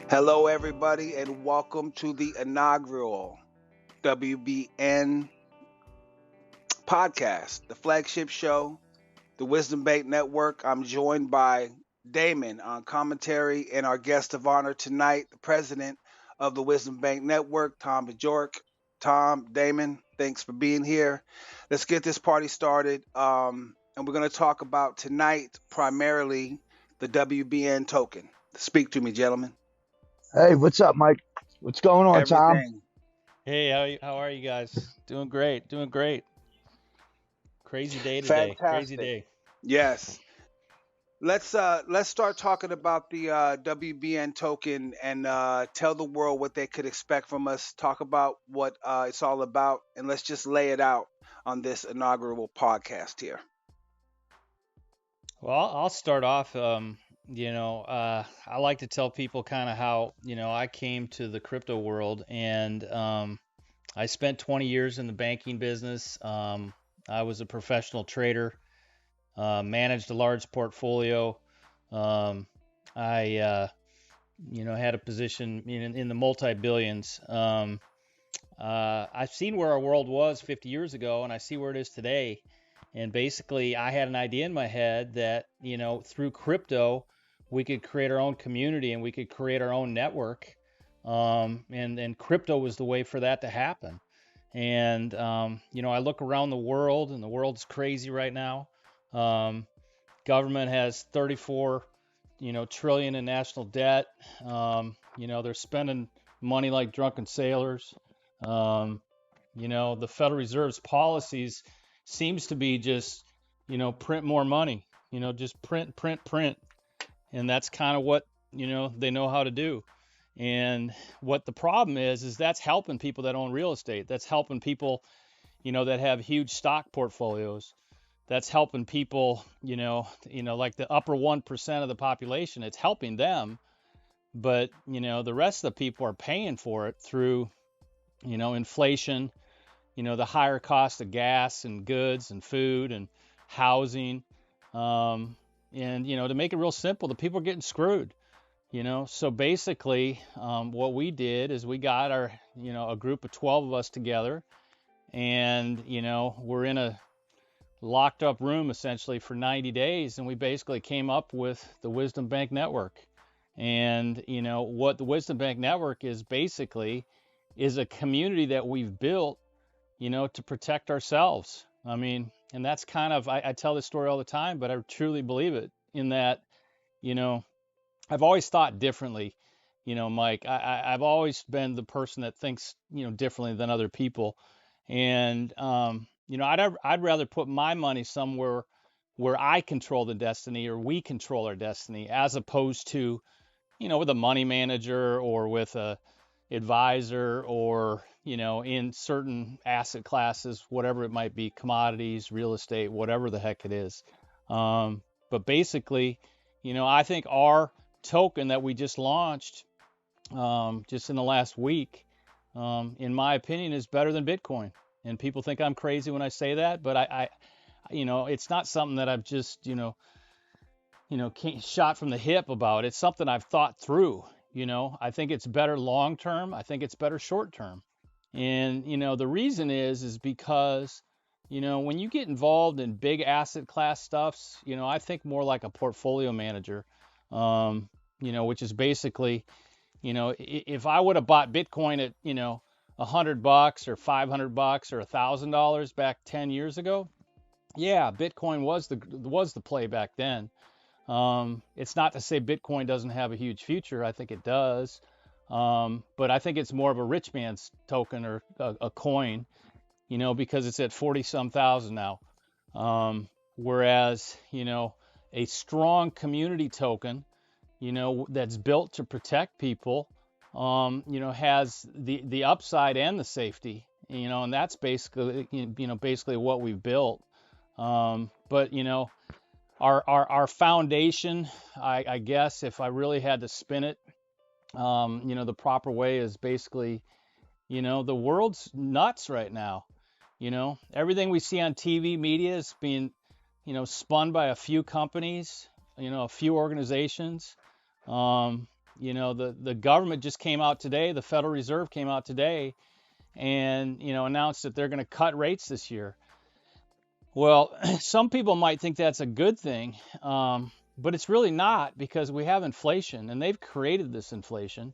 Hello, everybody, and welcome to the inaugural WBN podcast, the flagship show, the Wisdom Bank Network. I'm joined by Damon on commentary and our guest of honor tonight, the president of the Wisdom Bank Network, Tom DeJork. Tom, Damon, thanks for being here. Let's get this party started. And we're going to talk about tonight primarily the WBN token. Speak to me, gentlemen. Hey, what's up, Mike? What's going on, Tom? Everything. Hey, how are you guys? Doing great, doing great. Crazy day today. Crazy Fantastic. day. Yes. Let's start talking about the WBN token and tell the world what they could expect from us. Talk about what it's all about, and let's just lay it out on this inaugural podcast here. Well, I'll start off. I like to tell people kind of how I came to the crypto world, and I spent 20 years in the banking business. I was a professional trader, managed a large portfolio. I had a position in the multi-billions. I've seen where our world was 50 years ago, and I see where it is today. And basically, I had an idea in my head that, through crypto, we could create our own community and we could create our own network. And crypto was the way for that to happen. And, I look around the world, and the world's crazy right now. Government has 34, trillion in national debt. They're spending money like drunken sailors. The Federal Reserve's policies seems to be just, print more money, just print. And that's kind of what, they know how to do. And what the problem is that's helping people that own real estate. That's helping people, that have huge stock portfolios. That's helping people, like the upper 1% of the population. It's helping them. But, the rest of the people are paying for it through, inflation, the higher cost of gas and goods and food and housing. And, to make it real simple, the people are getting screwed. So basically, what we did is we got our, a group of 12 of us together, and, we're in a locked up room essentially for 90 days. And we basically came up with the Wisdom Bank Network. And, what the Wisdom Bank Network is basically is a community that we've built, to protect ourselves. I mean, and that's kind of, I tell this story all the time, but I truly believe it in that, I've always thought differently, Mike. I've always been the person that thinks, differently than other people. And, I'd rather put my money somewhere where I control the destiny or we control our destiny, as opposed to, with a money manager or with a advisor or, in certain asset classes, whatever it might be, commodities, real estate, whatever the heck it is. But basically, I think our token that we just launched just in the last week, in my opinion, is better than Bitcoin. And people think I'm crazy when I say that, but I it's not something that I've just, shot from the hip about. It's something I've thought through. I think it's better long term. I think it's better short term. And, the reason is because, when you get involved in big asset class stuffs, I think more like a portfolio manager, which is basically, if I would have bought Bitcoin at, $100 or $500 or $1,000 back 10 years ago, yeah, Bitcoin was the play back then. It's not to say Bitcoin doesn't have a huge future. I think it does. But I think it's more of a rich man's token or a coin, because it's at 40 some thousand now. Whereas, a strong community token, that's built to protect people, has the upside and the safety, and that's basically, basically what we've built. But, our foundation, I guess, if I really had to spin it, the proper way is basically, the world's nuts right now. Everything we see on TV media is being, spun by a few companies, a few organizations. the government just came out today, the Federal Reserve came out today and, announced that they're going to cut rates this year. Well, some people might think that's a good thing, but it's really not, because we have inflation and they've created this inflation.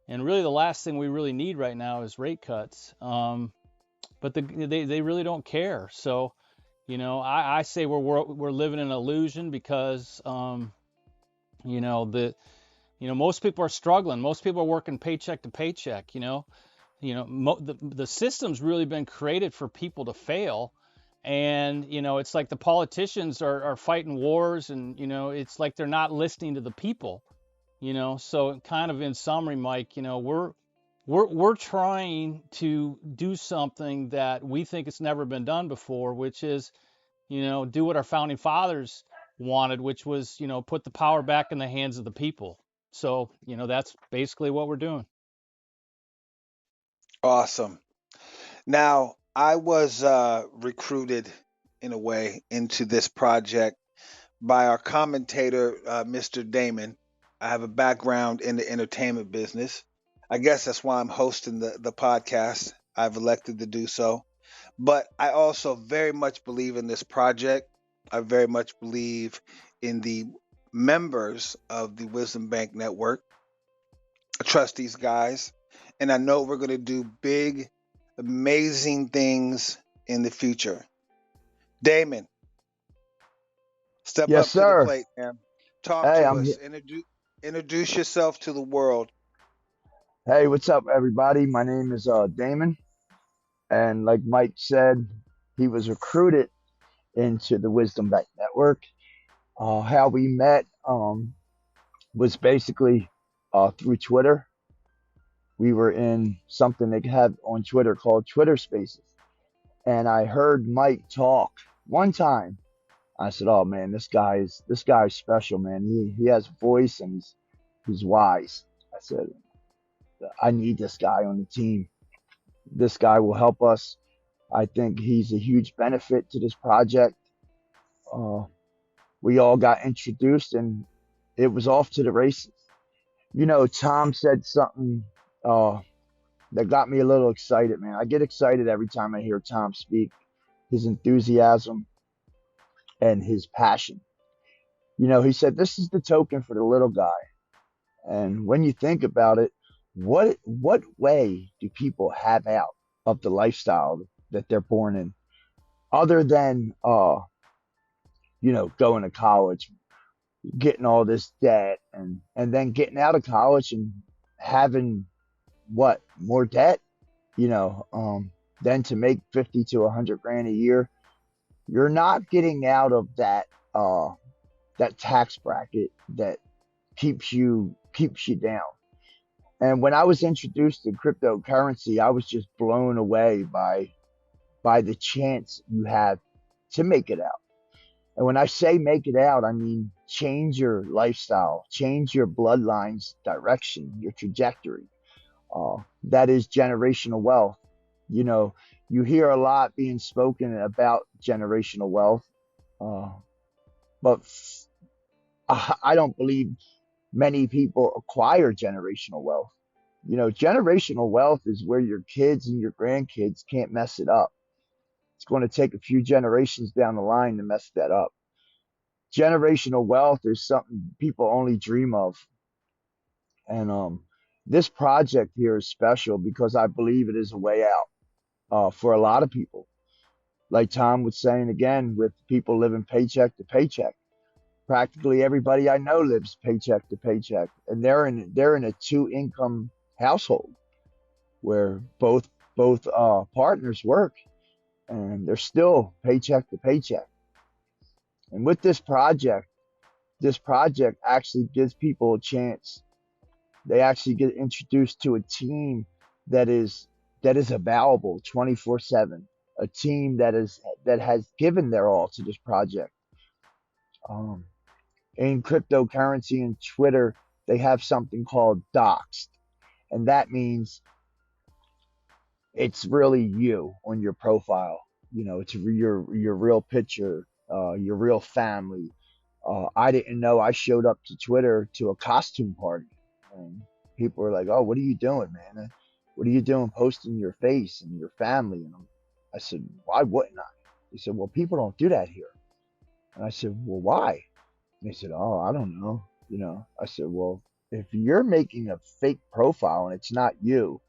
And really, the last thing we really need right now is rate cuts. But they really don't care. So, I say we're living in an illusion, because, most people are struggling. Most people are working paycheck to paycheck. The system's really been created for people to fail. And, it's like the politicians are fighting wars, and, it's like they're not listening to the people, So kind of in summary, Mike, we're trying to do something that we think it's never been done before, which is, do what our founding fathers wanted, which was, put the power back in the hands of the people. So, that's basically what we're doing. Awesome. Now, I was recruited in a way into this project by our commentator, Mr. Damon. I have a background in the entertainment business. I guess that's why I'm hosting the podcast. I've elected to do so. But I also very much believe in this project. I very much believe in the members of the Wisdom Bank Network. I trust these guys. And I know we're going to do big, amazing things in the future. Damon, step Yes, up to the sir. plate, man. Talk Hey, to I'm. us. Introduce yourself to the world. Hey, what's up, everybody? My name is Damon, and like Mike said, he was recruited into the Wisdom Bank Network. How we met was basically through Twitter. We were in something they have on Twitter called Twitter Spaces, and I heard Mike talk one time. I said, "Oh man, this guy's special, man. He has voice and he's wise." I said, "I need this guy on the team. This guy will help us. I think he's a huge benefit to this project." Uh, we all got introduced, and it was off to the races. Tom said something uh, that got me a little excited, man. I get excited every time I hear Tom speak. His enthusiasm and his passion. He said this is the token for the little guy. And when you think about it, what way do people have out of the lifestyle that they're born in, other than going to college, getting all this debt, and then getting out of college and having what more debt, then to make 50 to 100 grand a year, you're not getting out of that tax bracket that keeps you down. And when I was introduced to cryptocurrency, I was just blown away by the chance you have to make it out. And when I say make it out, I mean change your lifestyle, change your bloodline's direction, your trajectory. That is generational wealth. You know, you hear a lot being spoken about generational wealth, uh, but I don't believe many people acquire generational wealth. Generational wealth is where your kids and your grandkids can't mess it up. It's going to take a few generations down the line to mess that up. Generational wealth is something people only dream of. And this project here is special because I believe it is a way out for a lot of people. Like Tom was saying again, with people living paycheck to paycheck. Practically everybody I know lives paycheck to paycheck, and they're in a two-income household where both partners work, and they're still paycheck to paycheck. And with this project actually gives people a chance. They actually get introduced to a team that is available 24/7, a team that has given their all to this project. Um, in cryptocurrency and Twitter, they have something called doxed, and that means it's really you on your profile. It's your real picture, your real family. I didn't know I showed up to Twitter to a costume party. and people are like, "Oh, what are you doing, man? What are you doing posting your face and your family?" And I said, "Why wouldn't I?" He said, "Well, people don't do that here." And I said, "Well, why?" And they said, "Oh, I don't know." I said, "Well, if you're making a fake profile and it's not you,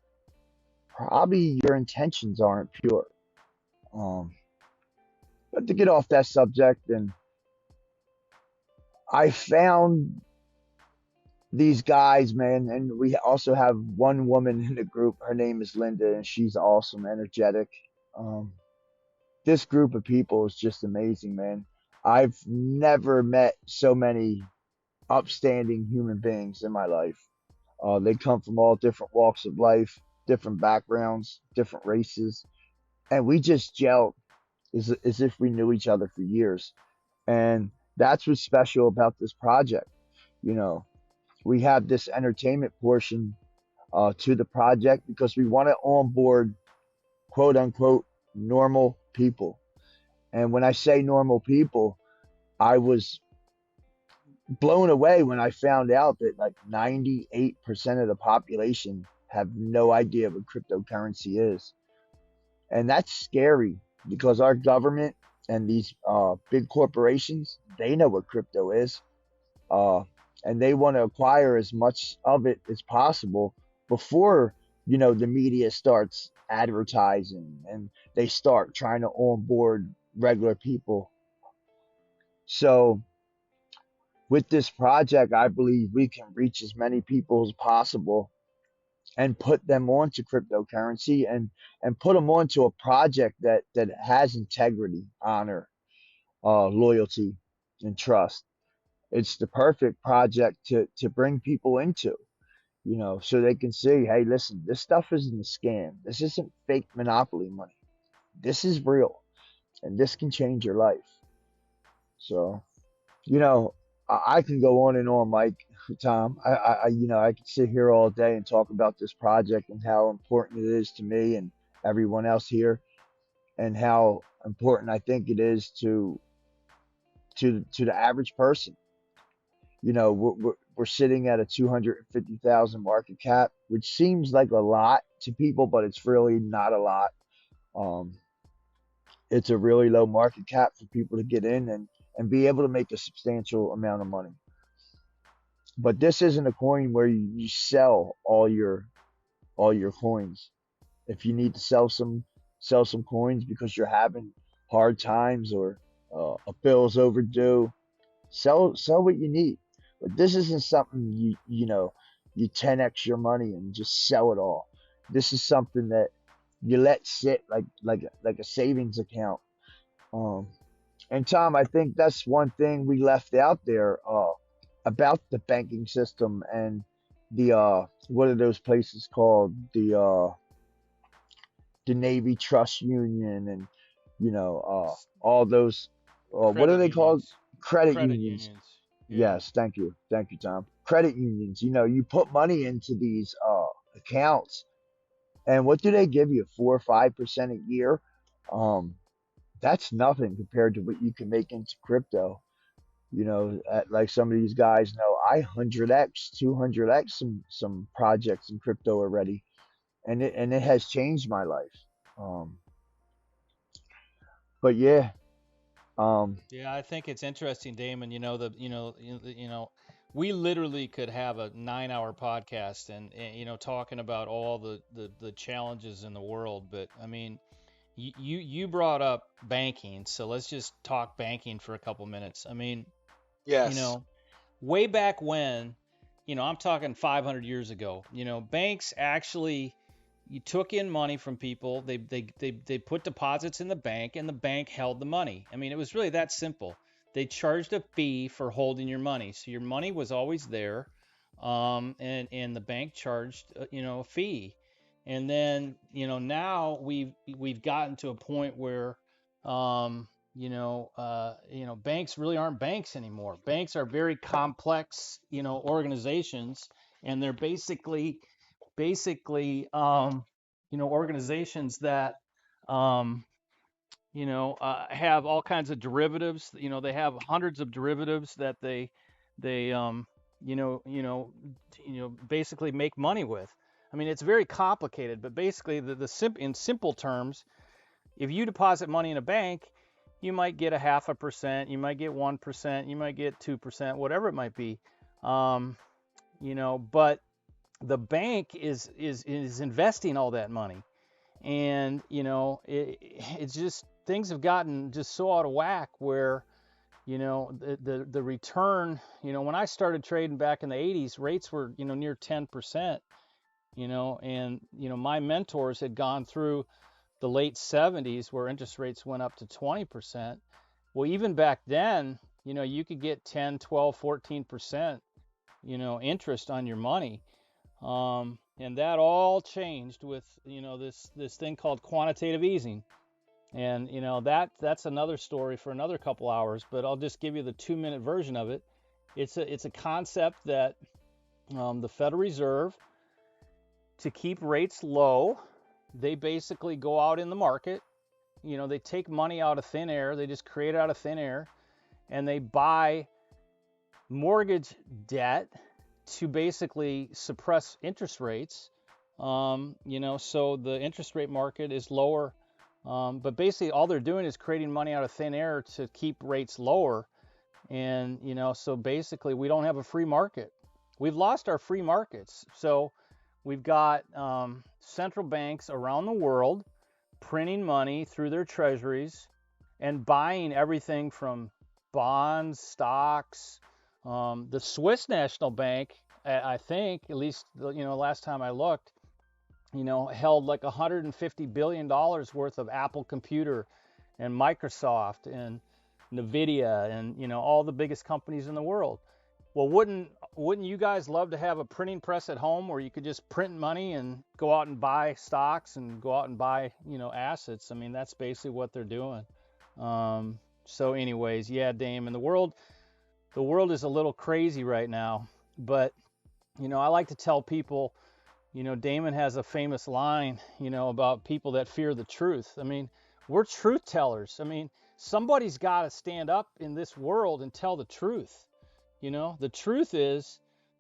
probably your intentions aren't pure." Um, but to get off that subject, and I found these guys, man, and we also have one woman in the group. Her name is Linda, and she's awesome, energetic. Um, this group of people is just amazing, man. I've never met so many upstanding human beings in my life. They come from all different walks of life, different backgrounds, different races, and we just gel as if we knew each other for years. And that's what's special about this project. You know, we have this entertainment portion to the project because we want to onboard quote unquote normal people. And when I say normal people, I was blown away when I found out that like 98% of the population have no idea what cryptocurrency is. And that's scary because our government and these big corporations, they know what crypto is. Uh, and they want to acquire as much of it as possible before the media starts advertising and they start trying to onboard regular people. So with this project, I believe we can reach as many people as possible and put them onto cryptocurrency and put them onto a project that has integrity, honor, loyalty, and trust. It's the perfect project to bring people into, so they can see, hey, listen, this stuff isn't a scam. This isn't fake monopoly money. This is real, and this can change your life. So, you know, I can go on and on, Mike, Tom. I could sit here all day and talk about this project and how important it is to me and everyone else here, and how important I think it is to the average person. We're sitting at a 250,000 market cap, which seems like a lot to people, but it's really not a lot. Um, it's a really low market cap for people to get in and be able to make a substantial amount of money. But this isn't a coin where you sell all your coins. If you need to sell some coins because you're having hard times or a bill's overdue, sell what you need. But this isn't something you 10x your money and just sell it all. This is something that you let sit like a savings account. Um, and Tom, I think that's one thing we left out there about the banking system and the what are those places called, the Navy Trust Union, and all those what are Credit they called? unions. Credit Credit unions. unions. Yeah. Yes, thank you, Tom. Credit unions. You put money into these accounts, and what do they give you? 4 or 5% a year. Um, that's nothing compared to what you can make into crypto. Like some of these guys know, I 100x, 200x some projects in crypto already, and it has changed my life. Um, but yeah, um, Yeah, I think it's interesting, Damon. We literally could have a 9-hour podcast and talking about all the challenges in the world. But I mean, you brought up banking, so let's just talk banking for a couple minutes. I mean, you Yes. know, way back when, I'm talking 500 years ago, banks actually you took in money from people. They put deposits in the bank, and the bank held the money. I mean, it was really that simple. They charged a fee for holding your money, so your money was always there, and the bank charged a fee. And then now we've gotten to a point where banks really aren't banks anymore. Banks are very complex organizations, and they're basically organizations that um, have all kinds of derivatives. They have hundreds of derivatives that they basically make money with. I mean, it's very complicated, but basically in simple terms, if you deposit money in a bank, you might get a 0.5%, you might get 1%, you might get 2%, whatever it might be. But the bank is investing all that money, and it's just, things have gotten just so out of whack where the return, when I started trading back in the 80s, rates were near 10%, and my mentors had gone through the late 70s where interest rates went up to 20%. Well, even back then, you could get 10, 12, 14%, interest on your money. And that all changed with, this thing called quantitative easing. And, that's another story for another couple hours, but I'll just give you the 2-minute version of it. It's a concept that the Federal Reserve, to keep rates low, they basically go out in the market, they take money out of thin air, they just create it out of thin air, and they buy mortgage debt to basically suppress interest rates, so the interest rate market is lower. But basically all they're doing is creating money out of thin air to keep rates lower. And, so basically we don't have a free market. We've lost our free markets. So we've got central banks around the world printing money through their treasuries and buying everything from bonds, stocks. The Swiss National Bank, I think, at least, last time I looked, held like $150 billion worth of Apple Computer and Microsoft and Nvidia and, all the biggest companies in the world. Well, wouldn't you guys love to have a printing press at home where you could just print money and go out and buy stocks and go out and buy, assets? I mean, that's basically what they're doing. So anyways, yeah, Damon, the world is a little crazy right now, but, I like to tell people, Damon has a famous line, about people that fear the truth. I mean, we're truth tellers. I mean, somebody's got to stand up in this world and tell the truth. The truth is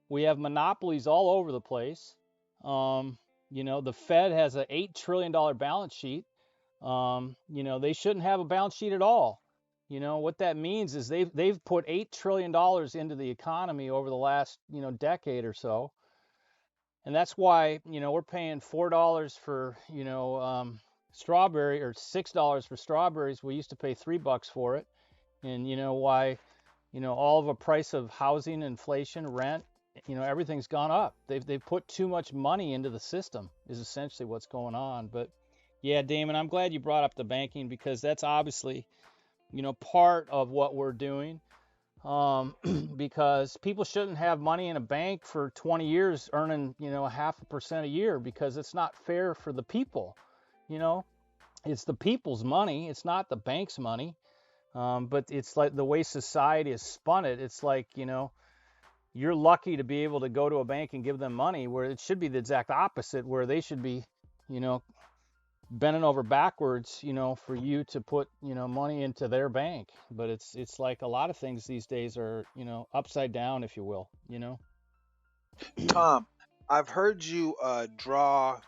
we have monopolies all over the place. The Fed has an $8 trillion balance sheet. They shouldn't have a balance sheet at all. What that means is they've put $8 trillion into the economy over the last, decade or so. And that's why, we're paying $4 for, strawberry, or $6 for strawberries. We used to pay $3 for it. And why, all of the price of housing, inflation, rent, everything's gone up. They've put too much money into the system is essentially what's going on. But yeah, Damon, I'm glad you brought up the banking, because that's obviously, part of what we're doing. Because people shouldn't have money in a bank for 20 years earning, 0.5% a year, because it's not fair for the people. It's the people's money. It's not the bank's money. But it's like the way society has spun it. It's like, you're lucky to be able to go to a bank and give them money, where it should be the exact opposite, where they should be, bending over backwards, for you to put, money into their bank. But it's like a lot of things these days are, upside down, if you will, Tom, I've heard you draw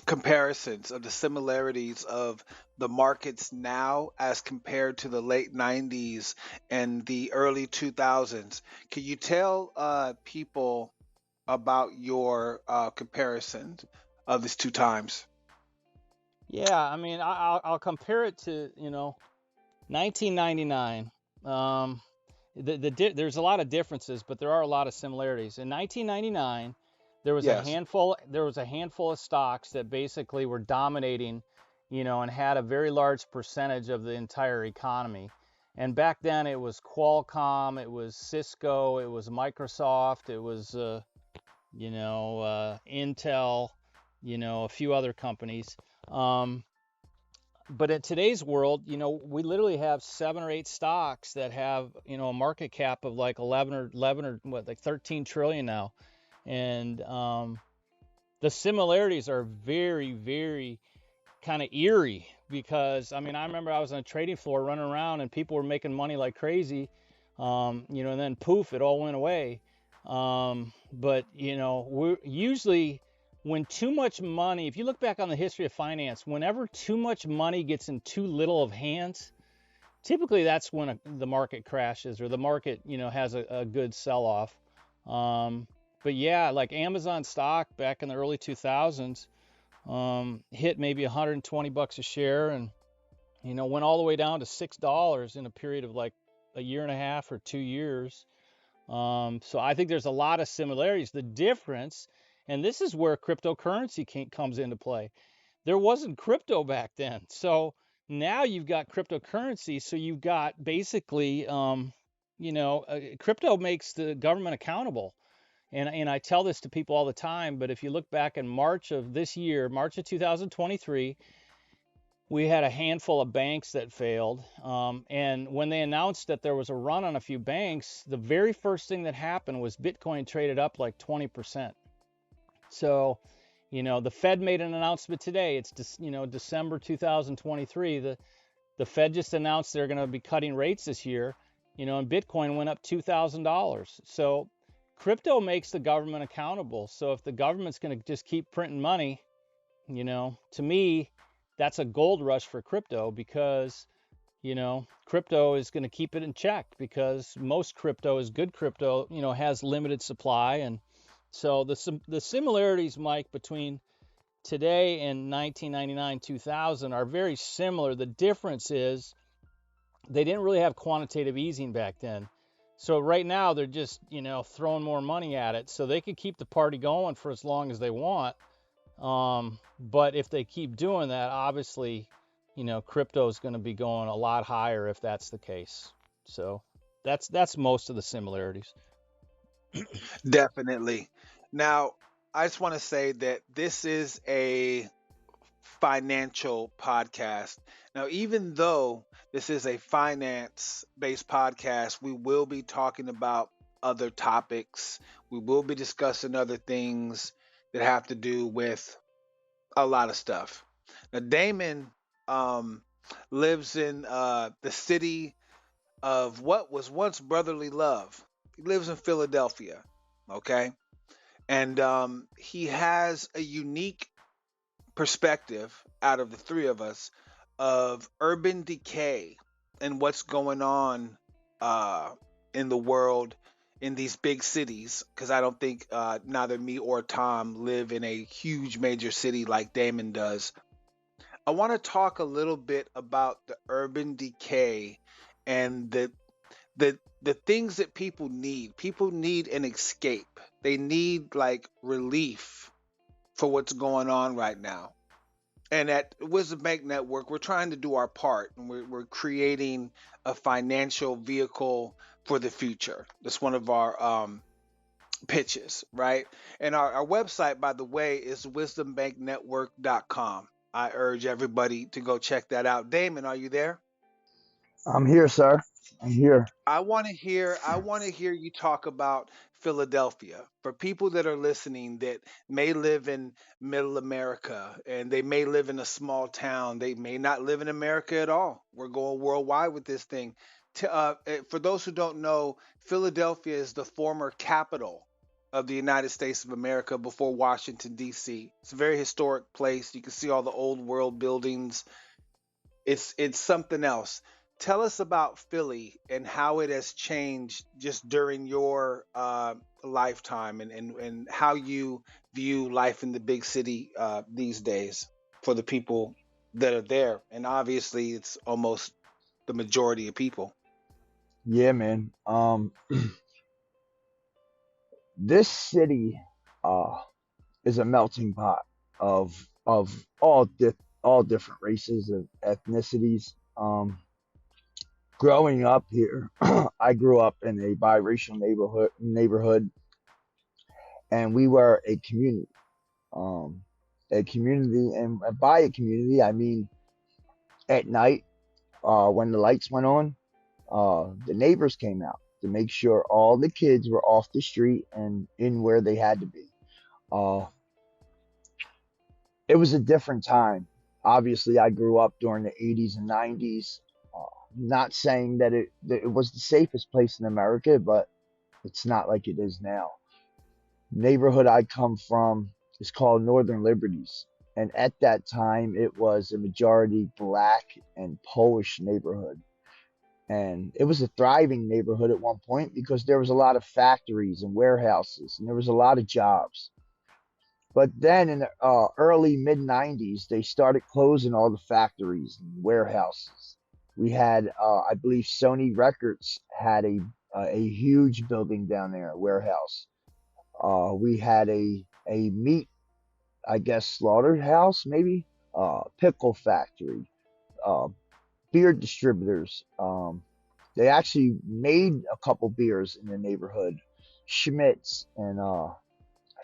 comparisons of the similarities of the markets now as compared to the late 90s and the early 2000s. Can you tell people about your comparisons of these two times? Yeah, I mean, I'll compare it to, 1999. There's a lot of differences, but there are a lot of similarities. In 1999, there was Yes. a handful of stocks that basically were dominating, and had a very large percentage of the entire economy. And back then it was Qualcomm, it was Cisco, it was Microsoft, it was Intel, a few other companies. But in today's world, we literally have 7 or 8 stocks that have, a market cap of like 11 or what, like 13 trillion now. And the similarities are very, very kind of eerie, because I mean, I remember I was on a trading floor running around and people were making money like crazy. And then poof, it all went away. But we're usually, when too much money, if you look back on the history of finance, whenever too much money gets in too little of hands, typically that's when the market crashes, or the market, has a good sell-off. But yeah, like Amazon stock back in the early 2000s, hit maybe 120 bucks a share, and went all the way down to $6 in a period of like a year and a half or 2 years. So I think there's a lot of similarities. The difference, and this is where cryptocurrency comes into play. There wasn't crypto back then. So now you've got cryptocurrency. So you've got basically, crypto makes the government accountable. And I tell this to people all the time, but if you look back in March of this year, March of 2023, we had a handful of banks that failed. And when they announced that there was a run on a few banks, the very first thing that happened was Bitcoin traded up like 20%. So, the Fed made an announcement today. It's December 2023. The Fed just announced they're going to be cutting rates this year, and Bitcoin went up $2,000. So crypto makes the government accountable. So if the government's going to just keep printing money, to me, that's a gold rush for crypto, because, crypto is going to keep it in check, because most crypto is good crypto, has limited supply. And so the similarities, Mike, between today and 1999, 2000 are very similar. The difference is they didn't really have quantitative easing back then. So right now they're just, throwing more money at it, so they could keep the party going for as long as they want. But if they keep doing that, obviously, crypto is going to be going a lot higher if that's the case. So that's most of the similarities. Definitely. Now, I just want to say that this is a financial podcast. Now, even though this is a finance based podcast, we will be talking about other topics. We will be discussing other things that have to do with a lot of stuff. Now, Damon um, lives in the city of what was once brotherly love. He lives in Philadelphia. Okay. And he has a unique perspective out of the three of us of urban decay and what's going on uh, in the world in these big cities. Because I don't think neither me or Tom live in a huge major city like Damon does. I want to talk a little bit about the urban decay and the things that people need. People need an escape. They need like relief for what's going on right now. And at Wisdom Bank Network, we're trying to do our part, and we're creating a financial vehicle for the future. That's one of our pitches, right? And our website, by the way, is wisdombanknetwork.com. I urge everybody to go check that out. Damon, are you there? I'm here, sir. I'm here. I want to hear you talk about Philadelphia for people that are listening that may live in middle America and they may live in a small town. They may not live in America at all. We're going worldwide with this thing. For those who don't know, Philadelphia is the former capital of the United States of America before Washington D.C. It's a very historic place. You can see all the old world buildings. It's something else. Tell us about Philly and how it has changed just during your lifetime, and how you view life in the big city these days for the people that are there. And obviously, it's almost the majority of people. Yeah, man. This city uh is a melting pot of all different races and ethnicities. Growing up here, I grew up in a biracial neighborhood, and we were a community. Um, a community, and by a community, I mean at night, when the lights went on, the neighbors came out to make sure all the kids were off the street and in where they had to be. Uh, it was a different time. Obviously, I grew up during the 80s and 90s. Not saying that it was the safest place in America, but it's not like it is now. Neighborhood I come from is called Northern Liberties. And at that time, it was a majority black and Polish neighborhood. And it was a thriving neighborhood at one point because there was a lot of factories and warehouses, and there was a lot of jobs. But then in the early mid 90s, they started closing all the factories and warehouses. We had, I believe, Sony Records had a huge building down there, a warehouse. We had a meat, I guess, slaughterhouse, maybe, pickle factory, uh, beer distributors. They actually made a couple beers in the neighborhood, Schmitz, and I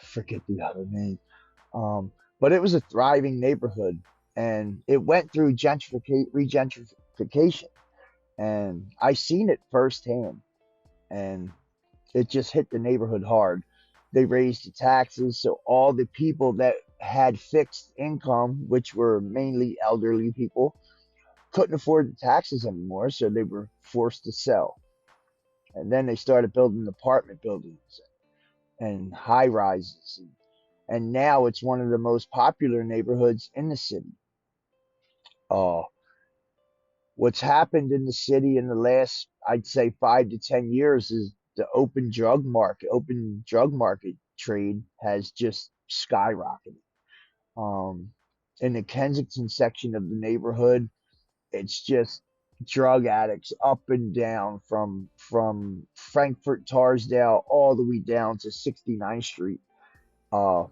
forget the other name. Um, but it was a thriving neighborhood, and it went through regentrification, and I seen it firsthand, and it just hit the neighborhood hard. They raised the taxes, so all the people that had fixed income, which were mainly elderly people, couldn't afford the taxes anymore, so they were forced to sell. And then they started building apartment buildings and high rises. And now it's one of the most popular neighborhoods in the city. Uh, what's happened in the city in the last, I'd say, 5 to 10 years is the open drug market trade has just skyrocketed. Um, in the Kensington section of the neighborhood, it's just drug addicts up and down from Frankfurt Tarsdale all the way down to 69th Street. Uh,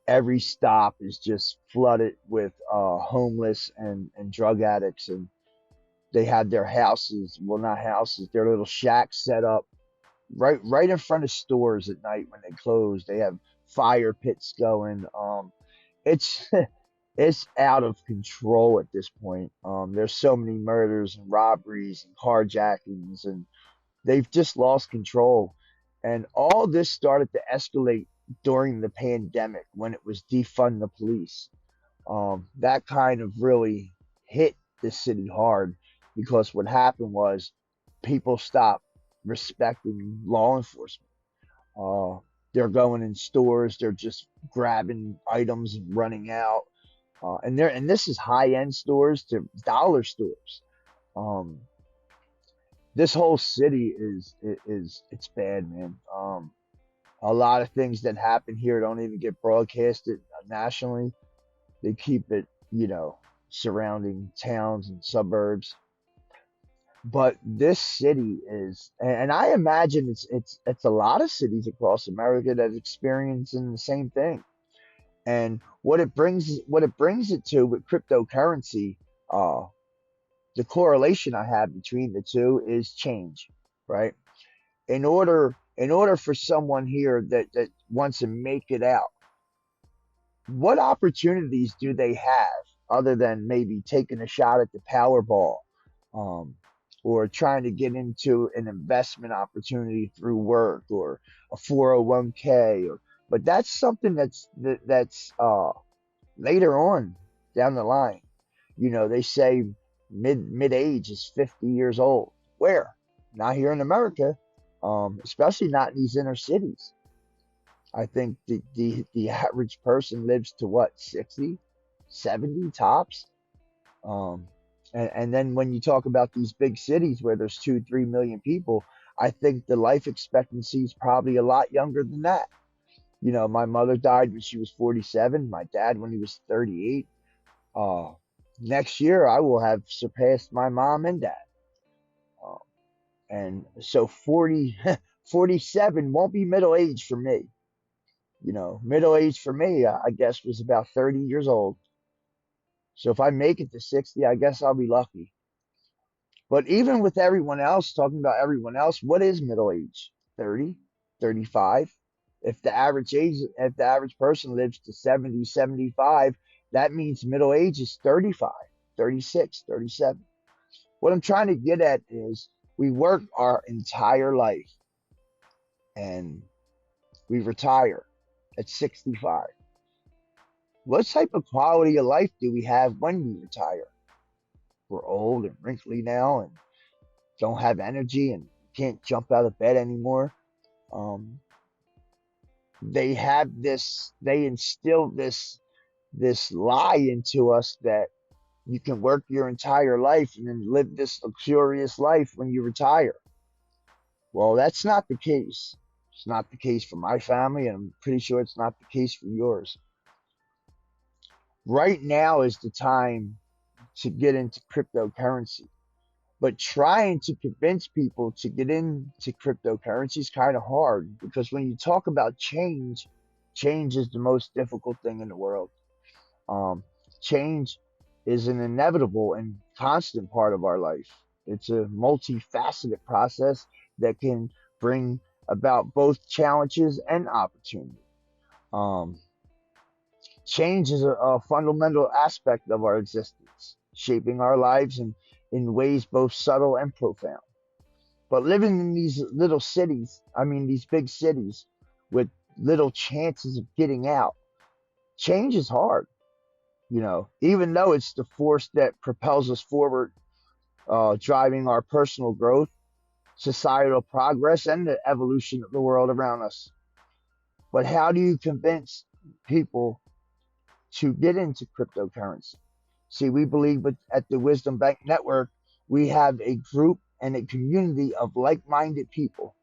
every stop is just flooded with homeless and drug addicts, and they had their houses, well, not houses, their little shacks set up right in front of stores at night when they close. They have fire pits going. It's it's out of control at this point. There's so many murders and robberies and carjackings, and they've just lost control. And all this started to escalate during the pandemic when it was defund the police. That kind of really hit the city hard because what happened was people stopped respecting law enforcement. Uh, they're going in stores, they're just grabbing items and running out. And this is high end stores to dollar stores. Um, this whole city is it's bad, man. A lot of things that happen here don't even get broadcasted nationally. They keep it, surrounding towns and suburbs. But this city is, and I imagine it's a lot of cities across America that's experiencing the same thing. And what it brings it to with cryptocurrency, uh, the correlation I have between the two is change, right? In order for someone here that wants to make it out, what opportunities do they have other than maybe taking a shot at the Powerball, um, or trying to get into an investment opportunity through work or a 401k, or but that's something that's later on down the line. They say mid age is 50 years old. Where? Not here in America, especially not in these inner cities. I think the average person lives to what, 60, 70 tops. Um, and then when you talk about these big cities where there's 2, 3 million people, I think the life expectancy is probably a lot younger than that. My mother died when she was 47, my dad when he was 38. Uh, Next year, I will have surpassed my mom and dad. Uh, and so 47 won't be middle age for me. Middle age for me, I guess, was about 30 years old. So if I make it to 60, I guess I'll be lucky. But even with everyone else, talking about everyone else, what is middle age? 30, 35. If the average person lives to 70, 75, that means middle age is 35, 36, 37. What I'm trying to get at is we work our entire life and we retire at 65. What type of quality of life do we have when we retire? we're old and wrinkly now and don't have energy and can't jump out of bed anymore. Um, they instill this lie into us that you can work your entire life and then live this luxurious life when you retire. Well, that's not the case. It's not the case for my family, and I'm pretty sure it's not the case for yours. Right now is the time to get into cryptocurrency. But trying to convince people to get into cryptocurrency is kind of hard because when you talk about change, change is the most difficult thing in the world. Um, Change is an inevitable and constant part of our life. It's a multifaceted process that can bring about both challenges and opportunity. Um, Change is a fundamental aspect of our existence, shaping our lives in ways both subtle and profound. But living in these little cities, I mean, these big cities with little chances of getting out, change is hard. Even though it's the force that propels us forward, driving our personal growth, societal progress, and the evolution of the world around us. But how do you convince people to get into cryptocurrency? See, we believe at the Wisdom Bank Network, we have a group and a community of like minded people,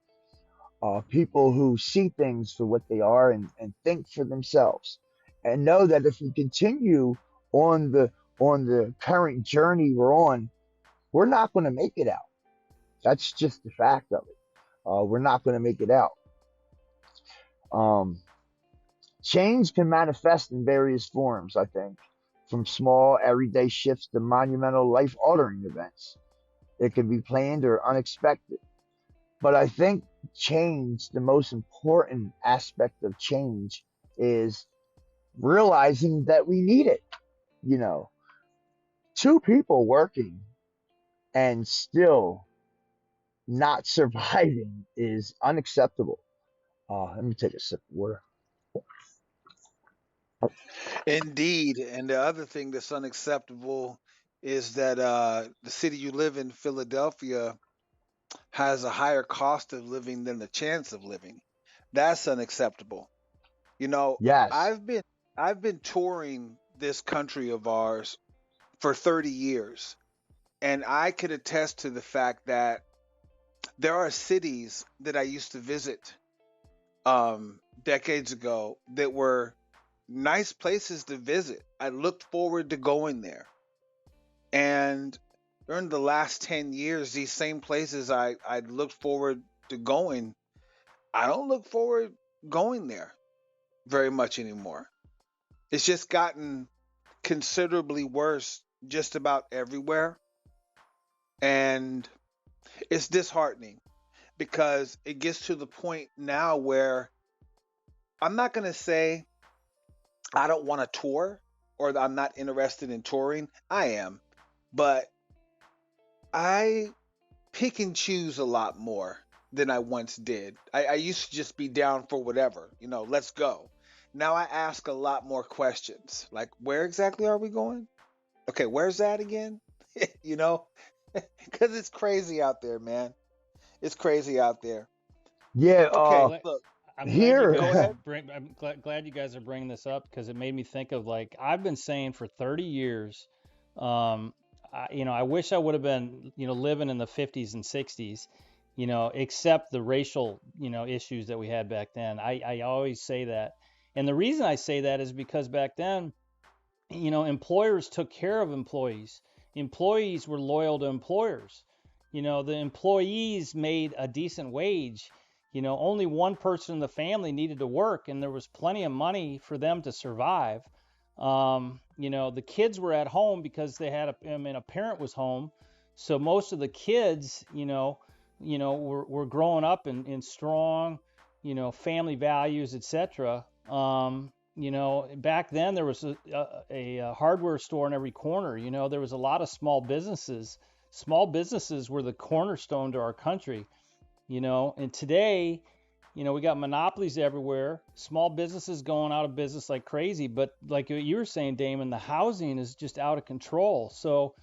people who see things for what they are and think for themselves, and know that if we continue on the current journey we're on, we're not going to make it out. That's just the fact of it. We're not going to make it out. Um, Change can manifest in various forms, I think, from small everyday shifts to monumental life altering events. It can be planned or unexpected. But I think change, the most important aspect of change is realizing that we need it. You know, two people working and still not surviving is unacceptable. Let me take a sip of water. Indeed. And the other thing that's unacceptable is that the city you live in, Philadelphia, has a higher cost of living than the chance of living. That's unacceptable. You know, Yes. I've been I've been touring this country of ours for 30 years, and I could attest to the fact that there are cities that I used to visit decades ago that were nice places to visit. I looked forward to going there. And during the last 10 years, these same places I looked forward to going, I don't look forward going there very much anymore. It's just gotten considerably worse just about everywhere. And it's disheartening because it gets to the point now where I'm not going to say I don't want to tour or that I'm not interested in touring. I am. But I pick and choose a lot more than I once did. I used to just be down for whatever, let's go. Now I ask a lot more questions, like where exactly are we going? Okay, where's that again? you know, because it's crazy out there, man. It's crazy out there. Yeah. Okay, Glad, look, I'm glad you go guys Here. ahead. bring. I'm glad you guys are bringing this up because it made me think of like I've been saying for 30 years. I wish I would have been, living in the 50s and 60s, except the racial, issues that we had back then. I always say that, and the reason I say that is because back then, employers took care of employees. Employees were loyal to employers. The employees made a decent wage. Only one person in the family needed to work, and there was plenty of money for them to survive. The kids were at home because a parent was home. So most of the kids, were growing up in strong, family values, etc. Back then there was a hardware store in every corner. There was a lot of small businesses. Small businesses were the cornerstone to our country. And today, we got monopolies everywhere, small businesses going out of business like crazy. But like you were saying, Damon, the housing is just out of control. So,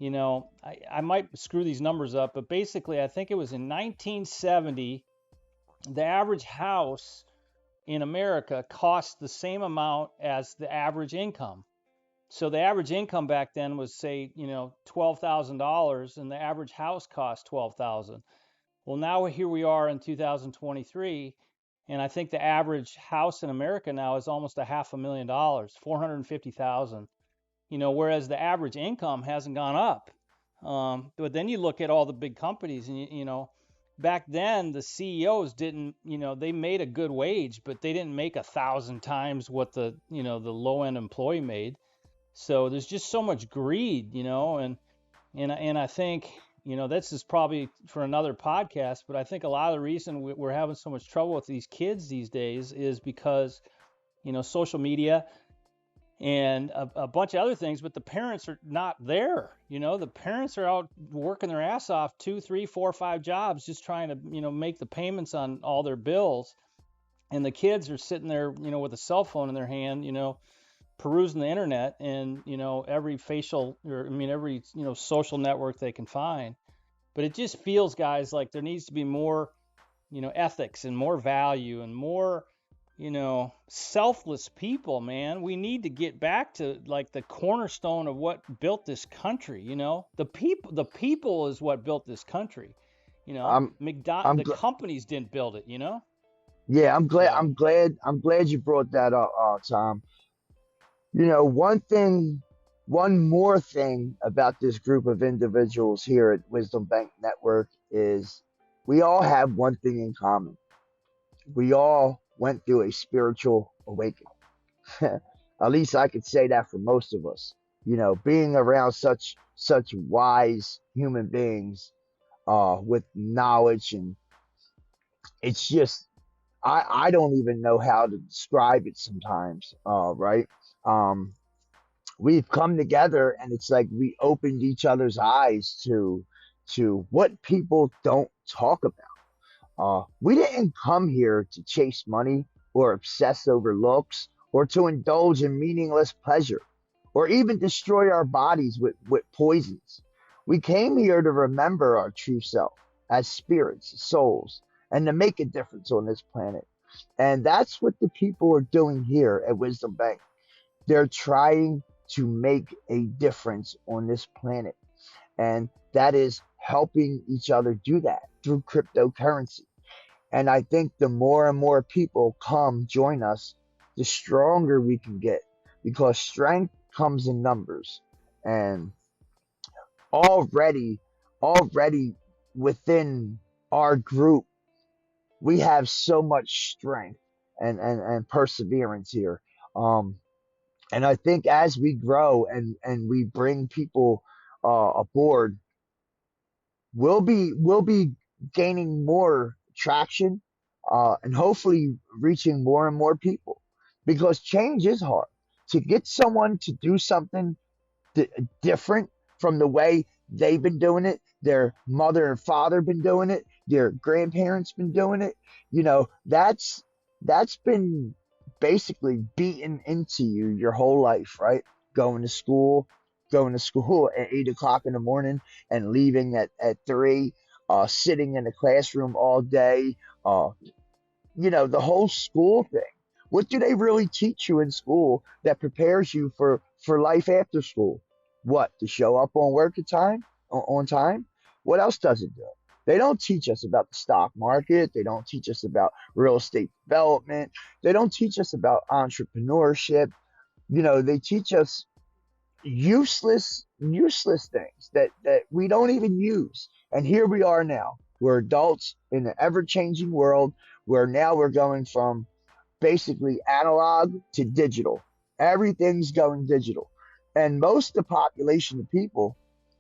I might screw these numbers up, but basically, I think it was in 1970, the average house in America cost the same amount as the average income. So the average income back then was, say, $12,000, and the average house cost 12,000. Well, now here we are in 2023, and I think the average house in America now is almost a $500,000, 450,000. Whereas the average income hasn't gone up. But then you look at all the big companies, and back then the CEOs didn't, they made a good wage, but they didn't make 1,000 times what the low end employee made. So there's just so much greed, and I think, this is probably for another podcast, but I think a lot of the reason we're having so much trouble with these kids these days is because, social media and a bunch of other things, but the parents are not there. The parents are out working their ass off 2, 3, 4, 5 jobs, just trying to, make the payments on all their bills. And the kids are sitting there, with a cell phone in their hand, perusing the internet and, every every, social network they can find. But it just feels, guys, like there needs to be more, ethics and more value and more, selfless people, man. We need to get back to like the cornerstone of what built this country. The people is what built this country. I'm I'm The gl- companies didn't build it. yeah, I'm glad So I'm glad I'm glad you brought that up, Tom. One more thing about this group of individuals here at Wisdom Bank Network is we all have one thing in common. We all went through a spiritual awakening. At least I could say that for most of us. Being around such wise human beings with knowledge, and it's just I don't even know how to describe it sometimes. Right? Um, we've come together, and it's like we opened each other's eyes to what people don't talk about. We didn't come here to chase money or obsess over looks or to indulge in meaningless pleasure or even destroy our bodies with poisons. We came here to remember our true self as spirits, souls, and to make a difference on this planet. And that's what the people are doing here at Wisdom Bank. They're trying to make a difference on this planet. And that is helping each other do that through cryptocurrency. And I think the more and more people come join us, the stronger we can get because strength comes in numbers. And already, already within our group, we have so much strength and perseverance here. Um, and I think as we grow and we bring people aboard, we'll be gaining more traction and hopefully reaching more and more people because change is hard. To get someone to do something different from the way they've been doing it, their mother and father been doing it, their grandparents been doing it, that's been basically beaten into you your whole life, right? Going to school, going to school at 8 o'clock in the morning and leaving at 3, sitting in the classroom all day, the whole school thing. What do they really teach you in school that prepares you for life after school? What, to show up on work at time on time? What else does it do? They don't teach us about the stock market. They don't teach us about real estate development. They don't teach us about entrepreneurship. They teach us useless things that we don't even use. And here we are now. We're adults in an ever-changing world where now we're going from basically analog to digital. Everything's going digital. And most of the population of people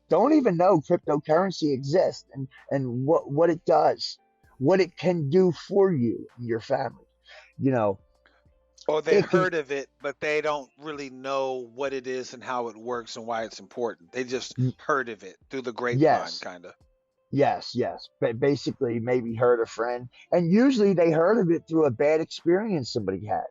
don't even know cryptocurrency exists and what it does, what it can do for you and your family. You know, Or they it can, heard of it, but they don't really know what it is and how it works and why it's important. They just heard of it through the grapevine, yes, kind of. yes. But basically, maybe heard a friend. And usually they heard of it through a bad experience somebody had,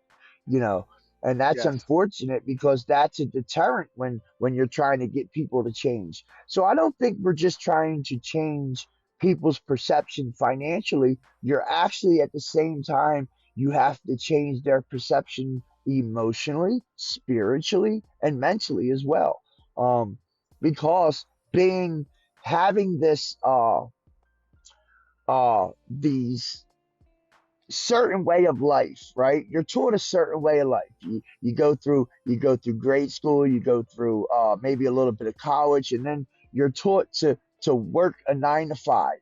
you know. And that's Yes. unfortunate because that's a deterrent when you're trying to get people to change. So I don't think we're just trying to change people's perception financially. You're actually at the same time you have to change their perception emotionally, spiritually, and mentally as well. Um, because being having this these certain way of life, right? You're taught a certain way of life. You go through grade school, you go through maybe a little bit of college, and then you're taught to work a 9 to 5,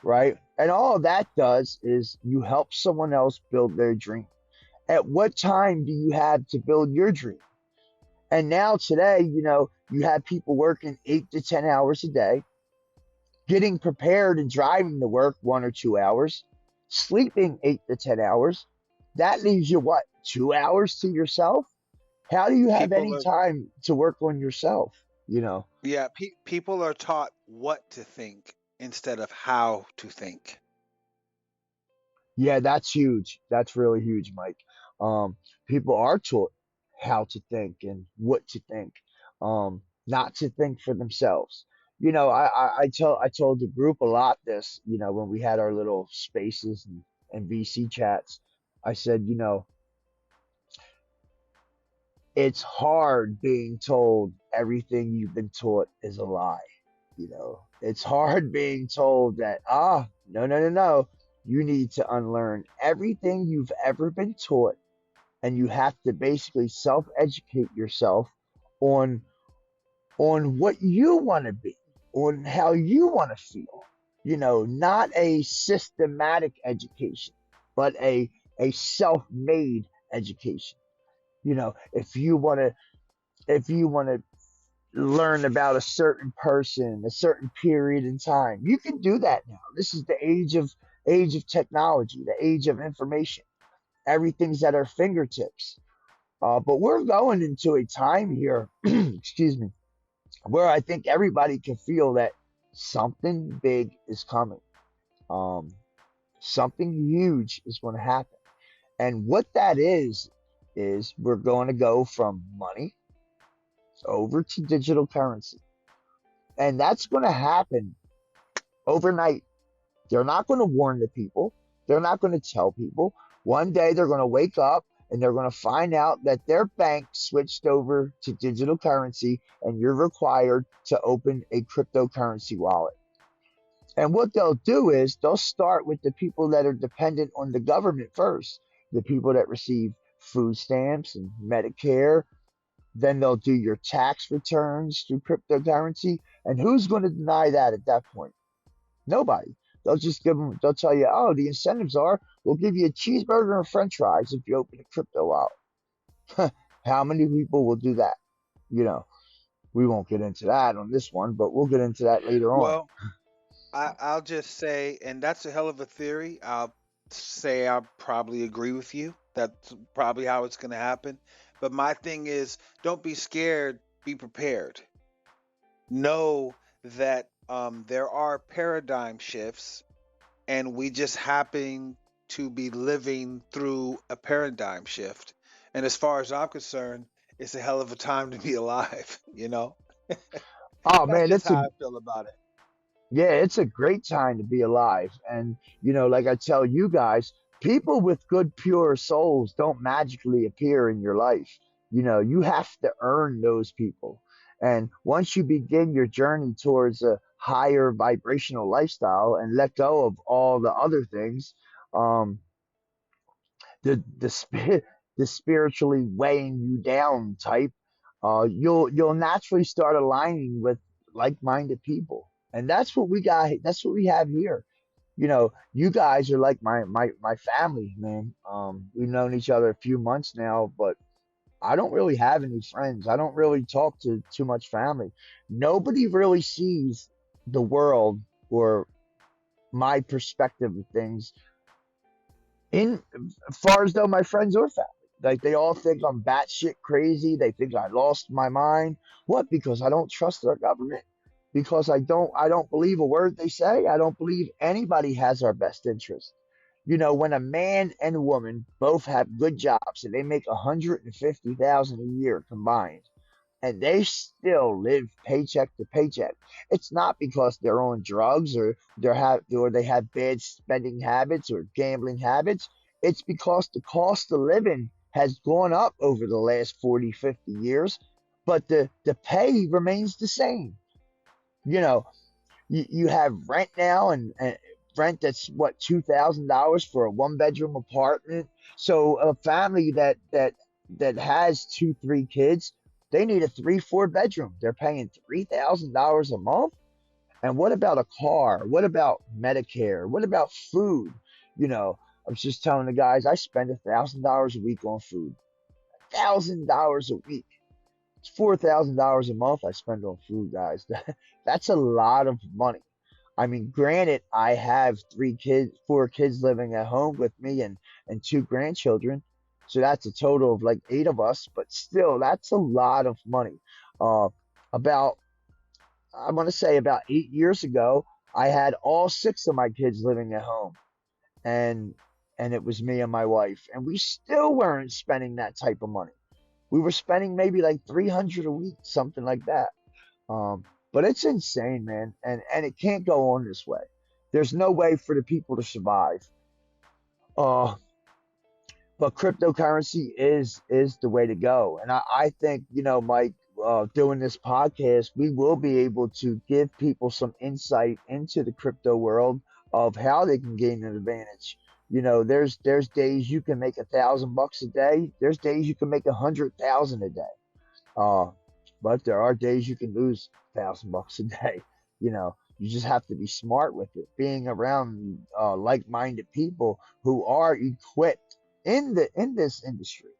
right? And all that does is you help someone else build their dream. At what time do you have to build your dream? And now today, you have people working 8 to 10 hours a day, getting prepared and driving to work 1 or 2 hours, sleeping 8 to 10 hours. That leaves you what, 2 hours to yourself? How do you have People any are time to work on yourself? You know? Yeah, people are taught what to think instead of how to think. Yeah, that's huge. That's really huge, Mike. Um, People are taught how to think and what to think, not to think for themselves. I told the group a lot this, when we had our little spaces and VC chats. I said, it's hard being told everything you've been taught is a lie. It's hard being told that, no, no, no, no. You need to unlearn everything you've ever been taught, and you have to basically self-educate yourself on on what you want to be, on how you want to feel. Not a systematic education, but a self-made education. If you want to learn about a certain person, a certain period in time. You can do that now. This is the age of technology, the age of information. Everything's at our fingertips. But we're going into a time here, excuse me, where I think everybody can feel that something big is coming. Um, Something huge is going to happen. And what that is we're going to go from money over to digital currency. And that's going to happen overnight. They're not going to warn the people. They're not going to tell people. One day they're going to wake up and they're going to find out that their bank switched over to digital currency and you're required to open a cryptocurrency wallet. And what they'll do is they'll start with the people that are dependent on the government first, the people that receive food stamps and Medicare. Then they'll do your tax returns through cryptocurrency. And who's going to deny that at that point? Nobody. They'll just give them. They'll tell you, oh, the incentives are we'll give you a cheeseburger and French fries if you open a crypto wallet. How many people will do that? You know, we won't get into that on this one, but we'll get into that later on. Well, I'll just say, and that's a hell of a theory. I'll say I probably agree with you. That's probably how it's going to happen. But my thing is, don't be scared. Be prepared. Know that there are paradigm shifts, and we just happen to be living through a paradigm shift. And as far as I'm concerned, it's a hell of a time to be alive. Oh That's man, just how I feel about it. yeah, it's a great time to be alive. And like I tell you guys, people with good, pure souls don't magically appear in your life. You have to earn those people. And once you begin your journey towards a higher vibrational lifestyle and let go of all the other things, um, the the spiritually weighing you down type, you'll naturally start aligning with like-minded people, and that's what we got. That's what we have here. You guys are like my family, man. We've known each other a few months now, but I don't really have any friends. I don't really talk to too much family. Nobody really sees the world or my perspective of things in far as though my friends or family. Like they all think I'm batshit crazy. They think I lost my mind. What? Because I don't trust our government. Because I don't believe a word they say. I don't believe anybody has our best interest. When a man and a woman both have good jobs and they make 150,000 a year combined, and they still live paycheck to paycheck. It's not because they're on drugs or they have bad spending habits or gambling habits. It's because the cost of living has gone up over the last 40, 50 years, but the pay remains the same. You know, you have rent now, and rent that's what, $2,000 for a one bedroom apartment. So a family that has two, three kids, they need a three, four bedroom. They're paying $3,000 a month. And what about a car? What about Medicare? What about food? You know, I was just telling the guys I spend $1,000 a week on food. $1,000 a week. It's $4,000 a month I spend on food, guys. That's a lot of money. I mean, granted, I have three kids, four kids living at home with me, and two grandchildren, so that's a total of like eight of us. But still, that's a lot of money. Uh, about I want to say about 8 years ago, I had all six of my kids living at home, and and it was me and my wife, and we still weren't spending that type of money. We were spending maybe like 300 a week, something like that. Um, but it's insane, man, and it can't go on this way. There's no way for the people to survive. Uh, but cryptocurrency is the way to go, and I think Mike, doing this podcast, we will be able to give people some insight into the crypto world of how they can gain an advantage. There's days you can make $1,000 a day. There's days you can make 100,000 a day. Uh, but there are days you can lose $1,000 a day. You just have to be smart with it. Being around like-minded people who are equipped in this industry.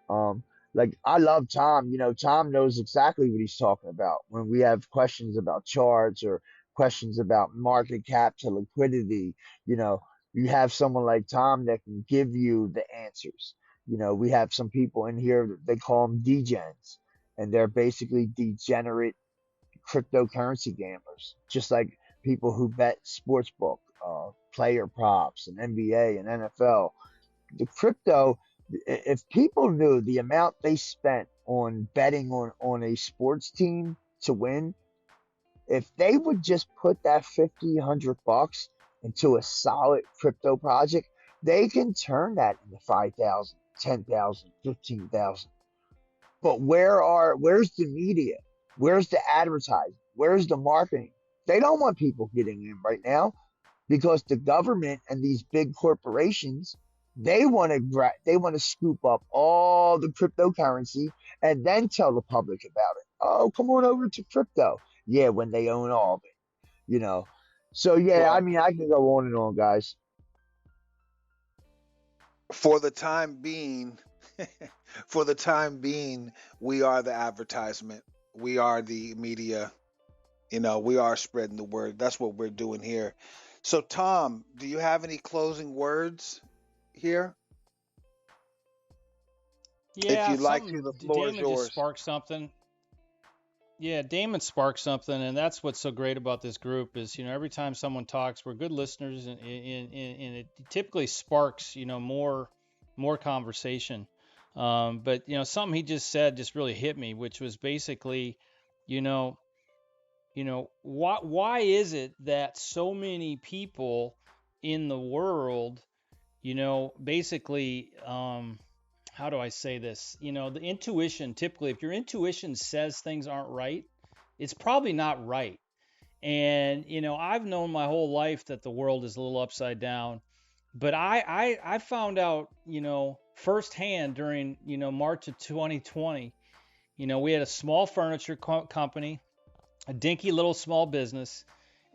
Um, like I love Tom. Tom knows exactly what he's talking about when we have questions about charts or questions about market cap to liquidity. You know, you have someone like Tom that can give you the answers. We have some people in here that they call them degens, and they're basically degenerate cryptocurrency gamblers, just like people who bet sportsbook, player props, and NBA and NFL. The crypto, if people knew the amount they spent on betting on a sports team to win, if they would just put that 50, 100 bucks into a solid crypto project, they can turn that into 5,000, 10,000, 15,000. But where's the media? Where's the advertising? Where's the marketing? They don't want people getting in right now because the government and these big corporations, they want to scoop up all the cryptocurrency and then tell the public about it. Oh, come on over to crypto. Yeah, when they own all of it, you know. So yeah, I Well, mean, I can go on and on, guys. for the time being, for the time being, we are the advertisement. We are the media. We are spreading the word. That's what we're doing here. So, Tom, do you have any closing words here? If Yeah, you'd like something to, the floor is Damon just yours. sparked something. Yeah, Damon sparked something, and that's what's so great about this group is, every time someone talks, we're good listeners, and it typically sparks, more conversation. But something he just said just really hit me, which was basically, you know, why is it that so many people in the world, basically, how do I say this? The intuition, typically, if your intuition says things aren't right, it's probably not right. And, I've known my whole life that the world is a little upside down. But I found out, firsthand during, March of 2020, we had a small furniture company, a dinky little small business.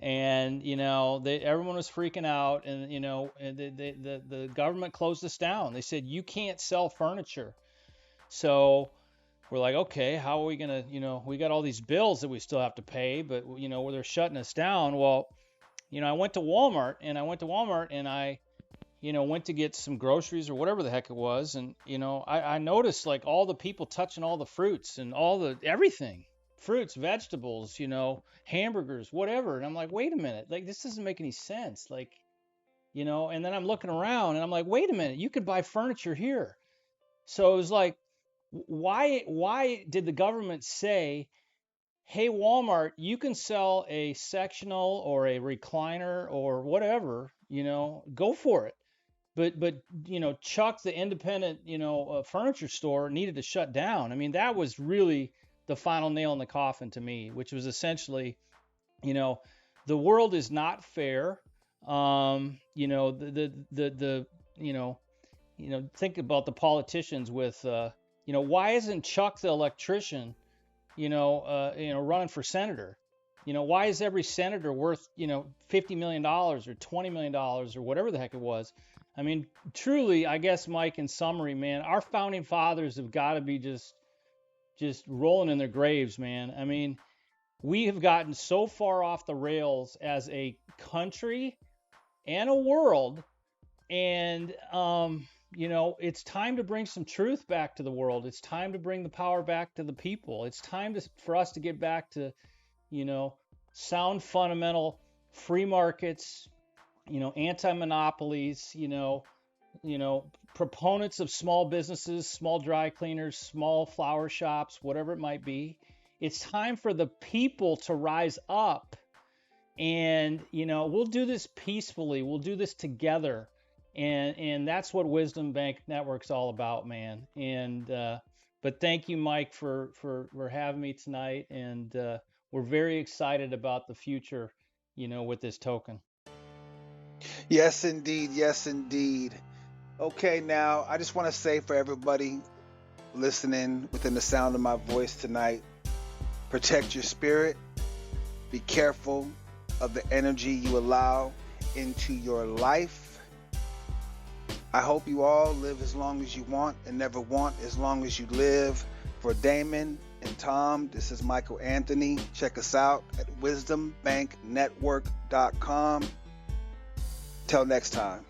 And everyone was freaking out, and and the government closed us down. They said you can't sell furniture. So we're like, okay, how are we gonna, we got all these bills that we still have to pay, but where they're shutting us down. Well, I went to Walmart and I, went to get some groceries or whatever the heck it was, and I noticed like all the people touching all the fruits and all the everything, fruits, vegetables, hamburgers, whatever, and I'm like, wait a minute, like this doesn't make any sense, like you know, and then I'm looking around and I'm like, wait a minute, you could buy furniture here. So it was like, why did the government say, hey, Walmart, you can sell a sectional or a recliner or whatever, you know, go for it. But you know, Chuck, the independent, you know, furniture store needed to shut down. I mean, that was really the final nail in the coffin to me, which was essentially, you know, the world is not fair. You know, the you know, think about the politicians with, you know, why isn't Chuck the electrician, you know, running for senator? You know, why is every senator worth, you know, $50 million or $20 million or whatever the heck it was? I mean, truly, I guess, Mike, in summary, man, our founding fathers have got to be just rolling in their graves, man. I mean, we have gotten so far off the rails as a country and a world, and you know, it's time to bring some truth back to the world. It's time to bring the power back to the people. It's time for us to get back to, you know, sound fundamental free markets, you know, anti-monopolies, you know, proponents of small businesses, small dry cleaners, small flower shops, whatever it might be. It's time for the people to rise up, and, you know, we'll do this peacefully. We'll do this together. And that's what Wisdom Bank Network's all about, man. And but thank you, Mike, for having me tonight, and we're very excited about the future, you know, with this token. Yes, indeed. Yes, indeed. Okay, now I just want to say for everybody listening within the sound of my voice tonight, protect your spirit. Be careful of the energy you allow into your life. I hope you all live as long as you want and never want as long as you live. For Damon and Tom, this is Michael Anthony. Check us out at wisdombanknetwork.com. Till next time.